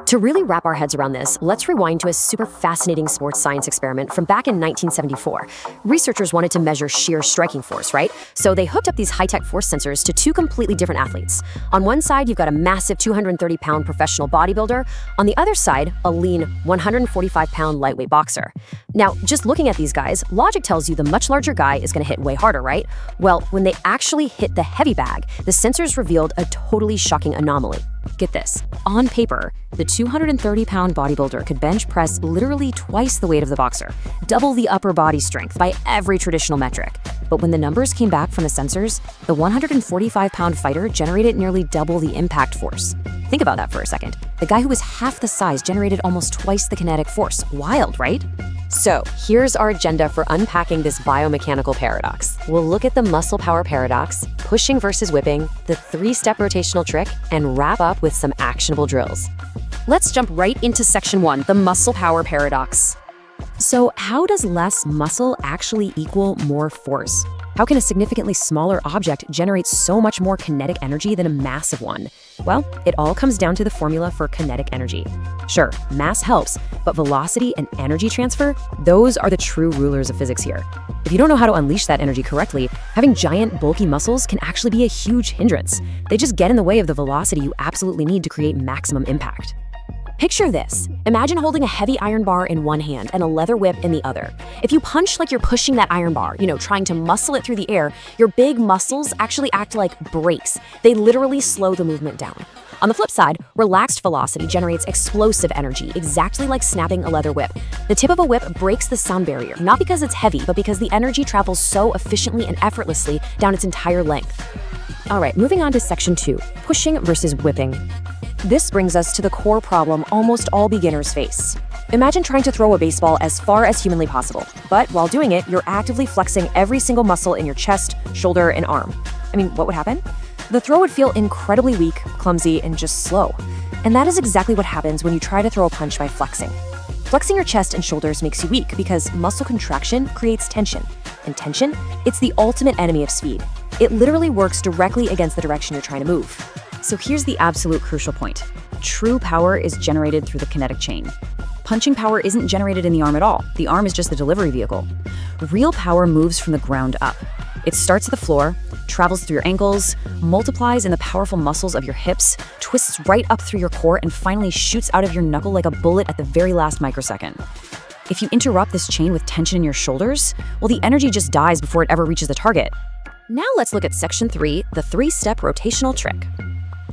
To really wrap our heads around this, let's rewind to a super fascinating sports science experiment from back in 1974. Researchers wanted to measure sheer striking force, right? So they hooked up these high-tech force sensors to two completely different athletes. On one side, you've got a massive 230-pound professional bodybuilder. On the other side, a lean 145-pound lightweight boxer. Now, just looking at these guys, logic tells you the much larger guy is going to hit way harder, right? Well, when they actually hit the heavy bag, the sensors revealed a totally shocking anomaly. Get this. On paper, the 230-pound bodybuilder could bench press literally twice the weight of the boxer, double the upper body strength by every traditional metric. But when the numbers came back from the sensors, the 145-pound fighter generated nearly double the impact force. Think about that for a second. The guy who was half the size generated almost twice the kinetic force. Wild, right? So, here's our agenda for unpacking this biomechanical paradox. We'll look at the muscle power paradox, pushing versus whipping, the three-step rotational trick, and wrap up with some actionable drills. Let's jump right into section 1, the muscle power paradox. So, how does less muscle actually equal more force? How can a significantly smaller object generate so much more kinetic energy than a massive one? Well, it all comes down to the formula for kinetic energy. Sure, mass helps, but velocity and energy transfer, those are the true rulers of physics here. If you don't know how to unleash that energy correctly, having giant, bulky muscles can actually be a huge hindrance. They just get in the way of the velocity you absolutely need to create maximum impact. Picture this. Imagine holding a heavy iron bar in one hand and a leather whip in the other. If you punch like you're pushing that iron bar, trying to muscle it through the air, your big muscles actually act like brakes. They literally slow the movement down. On the flip side, relaxed velocity generates explosive energy, exactly like snapping a leather whip. The tip of a whip breaks the sound barrier, not because it's heavy, but because the energy travels so efficiently and effortlessly down its entire length. All right, moving on to section 2, pushing versus whipping. This brings us to the core problem almost all beginners face. Imagine trying to throw a baseball as far as humanly possible, but while doing it, you're actively flexing every single muscle in your chest, shoulder, and arm. What would happen? The throw would feel incredibly weak, clumsy, and just slow. And that is exactly what happens when you try to throw a punch by flexing. Flexing your chest and shoulders makes you weak because muscle contraction creates tension. And tension, it's the ultimate enemy of speed. It literally works directly against the direction you're trying to move. So here's the absolute crucial point. True power is generated through the kinetic chain. Punching power isn't generated in the arm at all. The arm is just the delivery vehicle. Real power moves from the ground up. It starts at the floor, travels through your ankles, multiplies in the powerful muscles of your hips, twists right up through your core, and finally shoots out of your knuckle like a bullet at the very last microsecond. If you interrupt this chain with tension in your shoulders, well, the energy just dies before it ever reaches the target. Now let's look at section 3, the three-step rotational trick.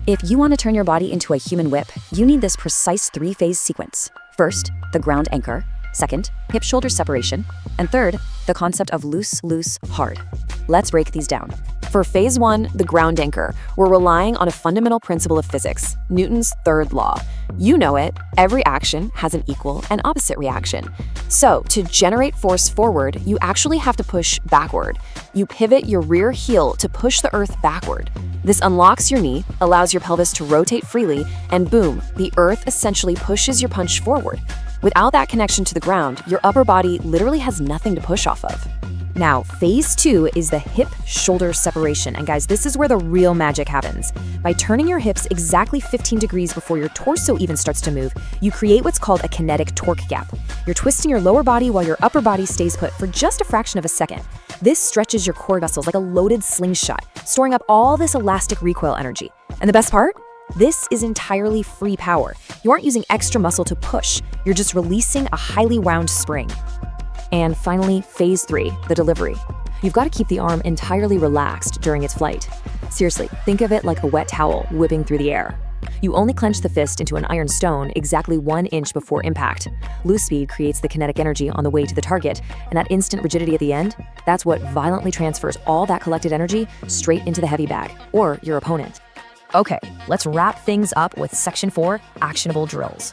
If you want to turn your body into a human whip, you need this precise three-phase sequence. First, the ground anchor. Second, hip-shoulder separation. And third, the concept of loose, loose, hard. Let's break these down. For phase 1, the ground anchor, we're relying on a fundamental principle of physics, Newton's third law. You know it, every action has an equal and opposite reaction. So, to generate force forward, you actually have to push backward. You pivot your rear heel to push the earth backward. This unlocks your knee, allows your pelvis to rotate freely, and boom, the earth essentially pushes your punch forward. Without that connection to the ground, your upper body literally has nothing to push off of. Now, phase 2 is the hip-shoulder separation. And guys, this is where the real magic happens. By turning your hips exactly 15 degrees before your torso even starts to move, you create what's called a kinetic torque gap. You're twisting your lower body while your upper body stays put for just a fraction of a second. This stretches your core muscles like a loaded slingshot, storing up all this elastic recoil energy. And the best part? This is entirely free power. You aren't using extra muscle to push. You're just releasing a highly wound spring. And finally, phase 3, the delivery. You've got to keep the arm entirely relaxed during its flight. Seriously, think of it like a wet towel whipping through the air. You only clench the fist into an iron stone exactly 1 inch before impact. Loose speed creates the kinetic energy on the way to the target, and that instant rigidity at the end, that's what violently transfers all that collected energy straight into the heavy bag, or your opponent. Okay, let's wrap things up with section 4, actionable drills.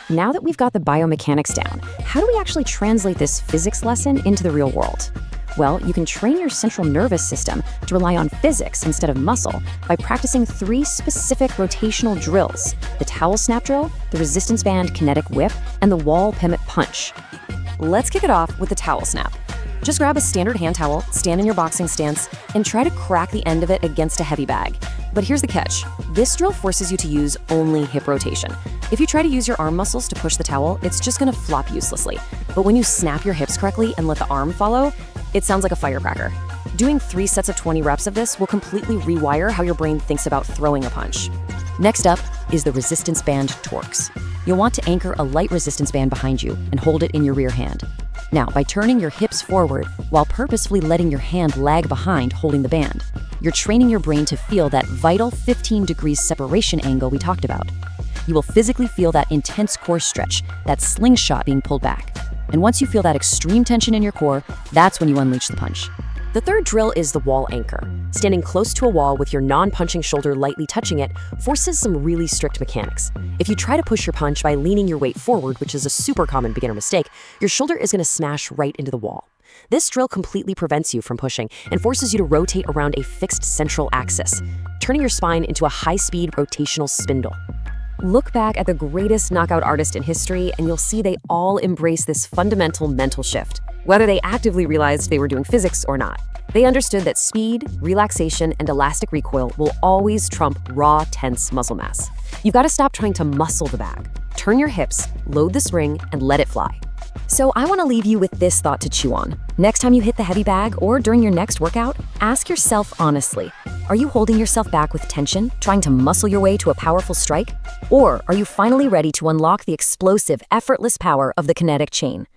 Now that we've got the biomechanics down, how do we actually translate this physics lesson into the real world? Well, you can train your central nervous system to rely on physics instead of muscle by practicing 3 specific rotational drills: the towel snap drill, the resistance band kinetic whip, and the wall pivot punch. Let's kick it off with the towel snap. Just grab a standard hand towel, stand in your boxing stance, and try to crack the end of it against a heavy bag. But here's the catch. This drill forces you to use only hip rotation. If you try to use your arm muscles to push the towel, it's just gonna flop uselessly. But when you snap your hips correctly and let the arm follow, it sounds like a firecracker. Doing 3 sets of 20 reps of this will completely rewire how your brain thinks about throwing a punch. Next up is the resistance band torx. You'll want to anchor a light resistance band behind you and hold it in your rear hand. Now, by turning your hips forward while purposefully letting your hand lag behind holding the band, you're training your brain to feel that vital 15 degrees separation angle we talked about. You will physically feel that intense core stretch, that slingshot being pulled back. And once you feel that extreme tension in your core, that's when you unleash the punch. The third drill is the wall anchor. Standing close to a wall with your non-punching shoulder lightly touching it forces some really strict mechanics. If you try to push your punch by leaning your weight forward, which is a super common beginner mistake, your shoulder is going to smash right into the wall. This drill completely prevents you from pushing and forces you to rotate around a fixed central axis, turning your spine into a high-speed rotational spindle. Look back at the greatest knockout artist in history, and you'll see they all embrace this fundamental mental shift, whether they actively realized they were doing physics or not. They understood that speed, relaxation, and elastic recoil will always trump raw, tense muscle mass. You've got to stop trying to muscle the bag. Turn your hips, load the spring, and let it fly. So I want to leave you with this thought to chew on. Next time you hit the heavy bag or during your next workout, ask yourself honestly, are you holding yourself back with tension, trying to muscle your way to a powerful strike? Or are you finally ready to unlock the explosive, effortless power of the kinetic chain?